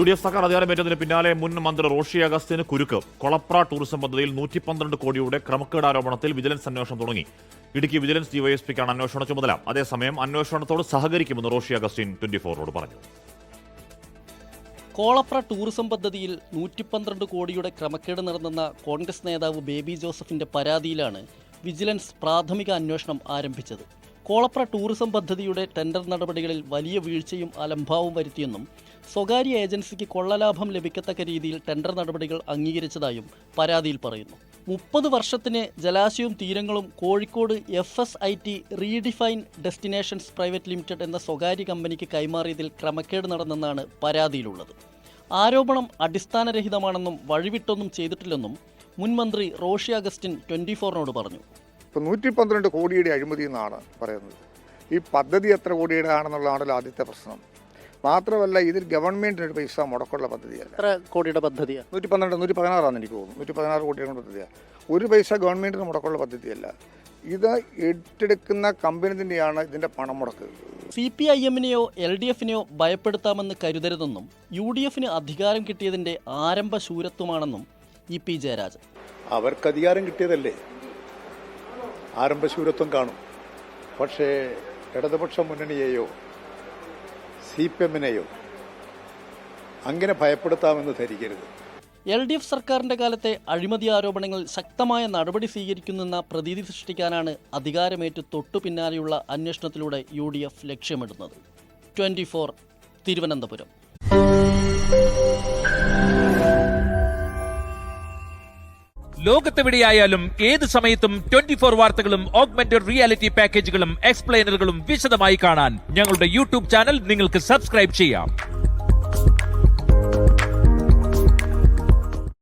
UDF സർക്കാർ അധികാരമേറ്റതിന് പിന്നാലെ മുൻ മന്ത്രി റോഷി അഗസ്റ്റിന് കുരുക്ക്. കൊളപ്ര ടൂറിസം പദ്ധതിയിൽ 112 കോടിയുടെ ക്രമക്കേട് ആരോപണത്തിൽ വിജിലൻസ് അന്വേഷണം തുടങ്ങി. ഇടുക്കി വിജിലൻസ് ഡിവൈഎസ്പിക്കാണ് അന്വേഷണ ചുമതല. അതേസമയം അന്വേഷണത്തോട് സഹകരിക്കുമെന്ന് റോഷി അഗസ്റ്റിൻ 24 പറഞ്ഞു. കോളപ്ര ടൂറിസം പദ്ധതിയിൽ 112 കോടിയുടെ ക്രമക്കേട് നടന്നെന്ന കോൺഗ്രസ് നേതാവ് ബേബി ജോസഫിന്റെ പരാതിയിലാണ് വിജിലൻസ് പ്രാഥമിക അന്വേഷണം ആരംഭിച്ചത്. കോളപ്ര ടൂറിസം പദ്ധതിയുടെ ടെൻഡർ നടപടികളിൽ വലിയ വീഴ്ചയും അലംഭാവവും വരുത്തിയെന്നും സ്വകാര്യ ഏജൻസിക്ക് കൊള്ളലാഭം ലഭിക്കത്തക്ക രീതിയിൽ ടെൻഡർ നടപടികൾ അംഗീകരിച്ചതായും പരാതിയിൽ പറയുന്നു. 30 വർഷത്തിന് ജലാശയവും തീരങ്ങളും Kozhikode FSIT redefine destinations private limited എന്ന സ്വകാര്യ കമ്പനിക്ക് കൈമാറിയതിൽ ക്രമക്കേട് നടന്നെന്നാണ് പരാതിയിലുള്ളത്. ആരോപണം അടിസ്ഥാനരഹിതമാണെന്നും വഴിവിട്ടൊന്നും ചെയ്തിട്ടില്ലെന്നും മുൻ മന്ത്രി റോഷി അഗസ്റ്റിൻ 24 പറഞ്ഞു. ഇപ്പോൾ 112 കോടിയുടെ അഴിമതി എന്നാണ് പറയുന്നത്. ഈ പദ്ധതി എത്ര കോടിയുടെ ആണെന്നുള്ളതാണല്ലോ ആദ്യത്തെ പ്രശ്നം. മാത്രമല്ല, ഇതിൽ ഗവൺമെൻറ്റിന് ഒരു പൈസ മുടക്കമുള്ള പദ്ധതിയല്ല. എത്ര കോടിയുടെ പദ്ധതിയാണ്? 116 എനിക്ക് തോന്നുന്നു. 116 കോടിയുടെ പദ്ധതിയാണ്. ഒരു പൈസ ഗവൺമെൻറ്റിന് മുടക്കമുള്ള പദ്ധതിയല്ല. ഇത് ഏറ്റെടുക്കുന്ന കമ്പനി തന്നെയാണ് ഇതിൻ്റെ പണം മുടക്ക്. CPIM-നെയോ LDF-നെയോ ഭയപ്പെടുത്താമെന്ന് കരുതരുതെന്നും UDF-ന് അധികാരം കിട്ടിയതിൻ്റെ ആരംഭ ശൂരത്വമാണെന്നും EP ജയരാജൻ. അവർക്ക് അധികാരം കിട്ടിയതല്ലേ, ആരംഭശൂരത്വം കാണും. പക്ഷേ ഇടതുപക്ഷ മുന്നണിയെയോ CPM-നെയോ അങ്ങനെ ഭയപ്പെടുത്താമെന്ന് ധരിക്കരുത്. LDF സർക്കാരിന്റെ കാലത്തെ അഴിമതി ആരോപണങ്ങൾ ശക്തമായ നടപടി സ്വീകരിക്കുന്നെന്ന പ്രതീതി സൃഷ്ടിക്കാനാണ് അധികാരമേറ്റ് തൊട്ടു പിന്നാലെയുള്ള അന്വേഷണത്തിലൂടെ UDF ലക്ഷ്യമിടുന്നത്. 24 തിരുവനന്തപുരം. ലോകത്തെവിടെയായാലും ഏത് സമയത്തും 24 വാർത്തകളും ഓഗ്മെന്റഡ് റിയാലിറ്റി പാക്കേജുകളും എക്സ്പ്ലെയിനറുകളും വിശദമായി കാണാൻ ഞങ്ങളുടെ YouTube ചാനൽ നിങ്ങൾക്ക് സബ്സ്ക്രൈബ് ചെയ്യാം.